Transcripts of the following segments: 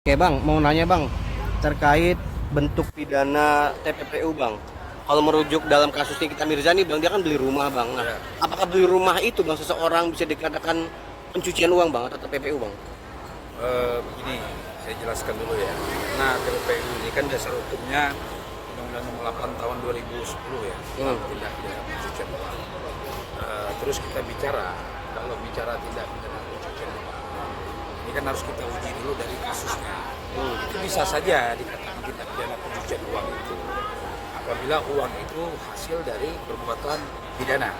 Oke bang, mau nanya bang, terkait bentuk pidana TPPU bang. Kalau merujuk dalam kasus Nikita Mirzani bang, dia kan beli rumah bang. Nah, Ya, apakah beli rumah itu bang seseorang bisa dikatakan pencucian uang bang atau TPPU bang? begini, saya jelaskan dulu ya. Nah, TPPU ini kan dasar hukumnya Undang-Undang Nomor 8 Tahun 2010 ya, tentang tindak pidana pencucian uang. Terus kita bicara, kalau bicara tindak pidana pencucian uang, ini kan harus kita uji dulu dari kasusnya. Itu bisa saja dikatakan tindak pidana pencucian uang itu apabila uang itu hasil dari perbuatan pidana,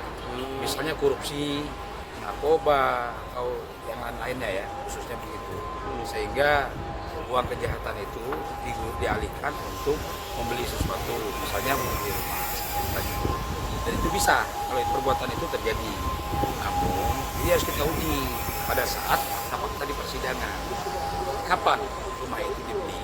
misalnya korupsi, narkoba atau yang lain-lainnya ya, khususnya begitu. Sehingga uang kejahatan itu dialihkan untuk membeli sesuatu, misalnya membeli rumah tadi. Dan itu bisa kalau perbuatan itu terjadi. Namun ini harus kita uji pada saat fakta di persidangan. Kapan rumah itu dibeli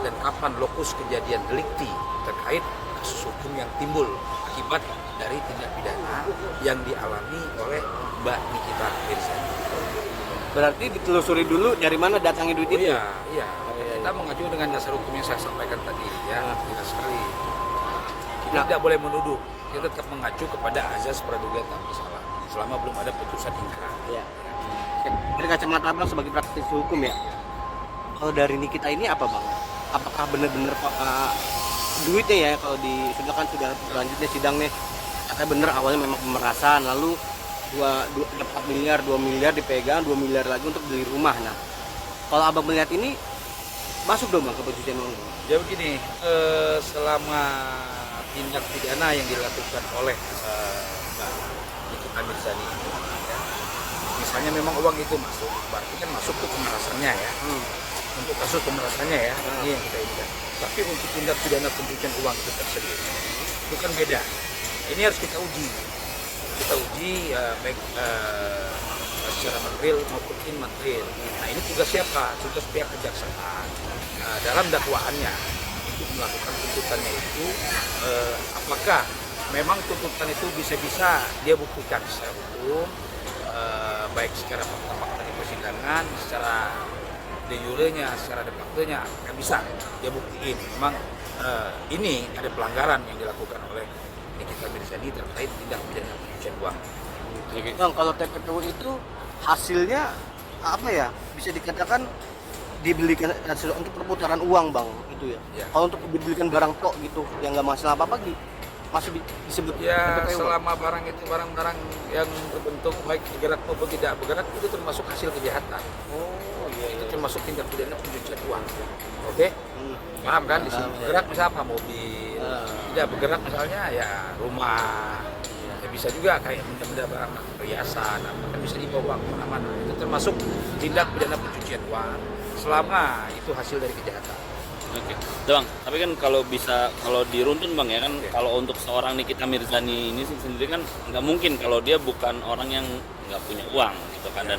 dan kapan lokus kejadian delikti terkait kasus hukum yang timbul akibat dari tindak pidana yang dialami oleh Mbak Nikita Mirzani. Berarti ditelusuri dulu dari mana datangnya duit itu? Iya. Kita mengacu dengan dasar hukum yang saya sampaikan tadi ya, jelas sekali. Kita tidak boleh menuduh, kita tetap mengacu kepada azas praduga tak bersalah selama belum ada putusan ingkrah. Iya. Oke, dari kacamata abang sebagai praktisi hukum ya, kalau dari Nikita ini apa bang? Apakah benar-benar duitnya ya kalau sudah kan sudah selanjutnya sidang nih, katanya bener awalnya memang pemerasan, lalu 4 miliar, 2 miliar dipegang, 2 miliar lagi untuk beli rumah. Nah, kalau abang melihat ini masuk dong bang ke pencucian uang? Ya begini, selama tindak pidana yang dilakukan oleh Mbak Nikita Mirzani ini, ya, misalnya memang uang itu masuk, berarti kan masuk ke pemerasannya ya. Untuk kasus pemerasannya ya, ini yang kita inginkan. Tapi untuk tindak pidana pencucian uang itu tersendiri, itu kan beda. Ini harus kita uji. Kita uji baik secara material maupun immaterial. Nah ini tugas siapa? Tugas pihak kejaksaan dalam dakwaannya untuk melakukan tuntutannya itu apakah memang tuntutan itu bisa dia buktikan secara hukum, baik secara fakta-fakta di persidangan, secara de jure-nya, secara de facto-nya nggak bisa dia buktiin memang ini ada pelanggaran yang dilakukan oleh Nikita Mirzani terkait tindak pidana pencucian uang. Bang, kalau TPPU itu hasilnya apa ya? Bisa dikatakan dibelikan hasil untuk perputaran uang bang, itu ya. Ya. Kalau untuk dibelikan barang tok gitu, yang nggak masalah apa-apa masih disebut Ya TPPU, Bang? selama barang itu barang-barang yang berbentuk baik bergerak maupun tidak bergerak itu termasuk hasil kejahatan. Oh iya, Itu iya. termasuk tindak pidana pencucian uang. Oke? Paham kan di sini? Bergerak misalnya apa? Mobil. Tidak bergerak misalnya ya rumah. Ya bisa juga kayak benda-benda barang perhiasan, apa kan bisa dibawa kemana-mana. Itu termasuk tindak pidana pencucian uang selama itu hasil dari kejahatan. Oke, Bang. Tapi kan kalau diruntun bang ya kan, kalau untuk seorang Nikita Mirzani ini sendiri kan nggak mungkin kalau dia bukan orang yang nggak punya uang gitu kan, dan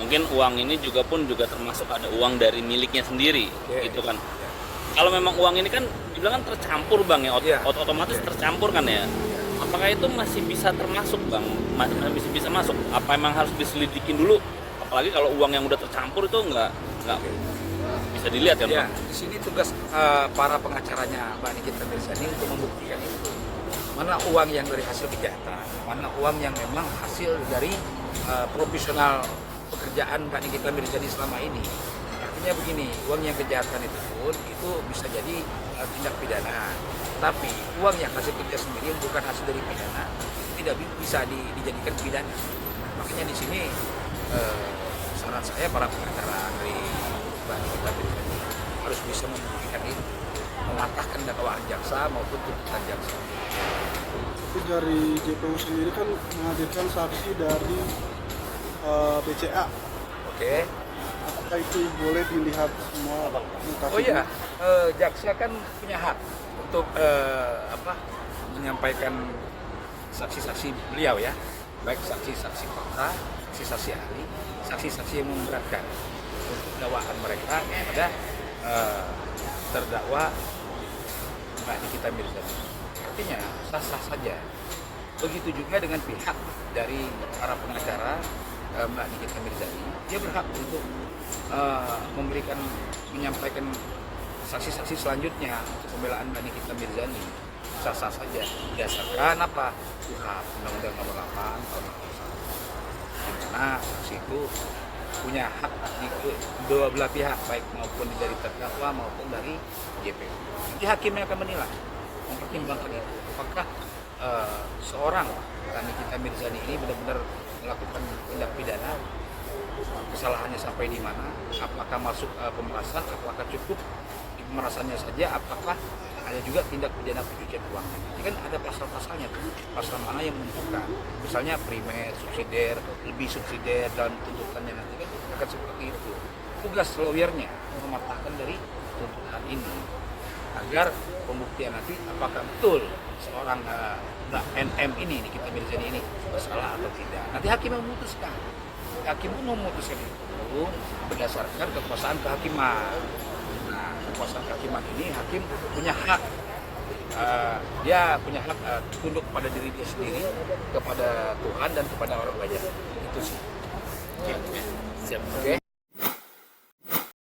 mungkin uang ini juga termasuk ada uang dari miliknya sendiri gitu kan. Kalau memang uang ini kan dibilang kan tercampur bang ya, otomatis tercampur kan ya. Apakah itu masih bisa termasuk bang? Masih bisa masuk? Apa emang harus diselidikin dulu? Apalagi kalau uang yang udah tercampur itu nggak bisa dilihat kan Ya, bang? di sini tugas para pengacaranya Mbak Nikita Mirzani untuk membuktikan itu. Mana uang yang dari hasil kejahatan, mana uang yang memang hasil dari profesional pekerjaan Mbak Nikita Mirzani selama ini. Artinya begini, uang yang kejahatan itu pun itu bisa jadi tindak pidana. Tapi uang yang hasil kerja sendiri yang bukan hasil dari pidana tidak bisa dijadikan pidana. Makanya di sini saran saya para pengacara dari Mbak Nikita Mirzani harus bisa membuktikan itu, mematahkan dakwaan jaksa maupun tuntutan jaksa. Tapi dari JPU sendiri kan menghadirkan saksi dari BCA. Oke. Apakah itu boleh dilihat semua mutasi? Oh iya, jaksa kan punya hak untuk menyampaikan saksi-saksi beliau ya, baik saksi-saksi fakta, saksi-saksi ahli, saksi-saksi yang memberatkan untuk dakwaan mereka kepada terdakwa Mbak Nikita Mirzani. Artinya sah-sah saja. Begitu juga dengan pihak dari para pengacara Mbak Nikita Mirzani, dia berhak untuk menyampaikan saksi-saksi selanjutnya untuk pembelaan Mbak Nikita Mirzani. Sah-sah saja, berdasarkan apa? KUHP, Undang-Undang Nomor 8 Tahun 1991, di mana saksi itu punya hak di kedua belah pihak, baik maupun dari terdakwa maupun dari JPU. Nanti hakim yang akan menilai, mempertimbangkan itu. Apakah seorang Mbak Nikita Mirzani ini benar-benar melakukan tindak pidana, kesalahannya sampai di mana, apakah masuk pemerasan, apakah cukup di pemerasannya saja, apakah ada juga tindak pidana pencucian uang. Ini kan ada pasal-pasalnya tuh, pasal mana yang menentukan, misalnya primer, subsidiar, lebih subsidiar dalam tuntutannya nanti kan akan seperti itu. Tugas lawyernya mematahkan dari tuntutan ini agar pembuktian nanti apakah betul seorang Mbak NM ini, Nikita Mirzani ini bersalah atau tidak. Nanti hakim yang memutuskan. Hakim pun memutuskan itu berdasarkan kekuasaan kehakiman. Nah, kekuasaan kehakiman ini hakim punya hak. Dia punya hak tunduk pada diri dia sendiri, kepada Tuhan dan kepada orang banyak. Itu sih. Oke, siap. Oke.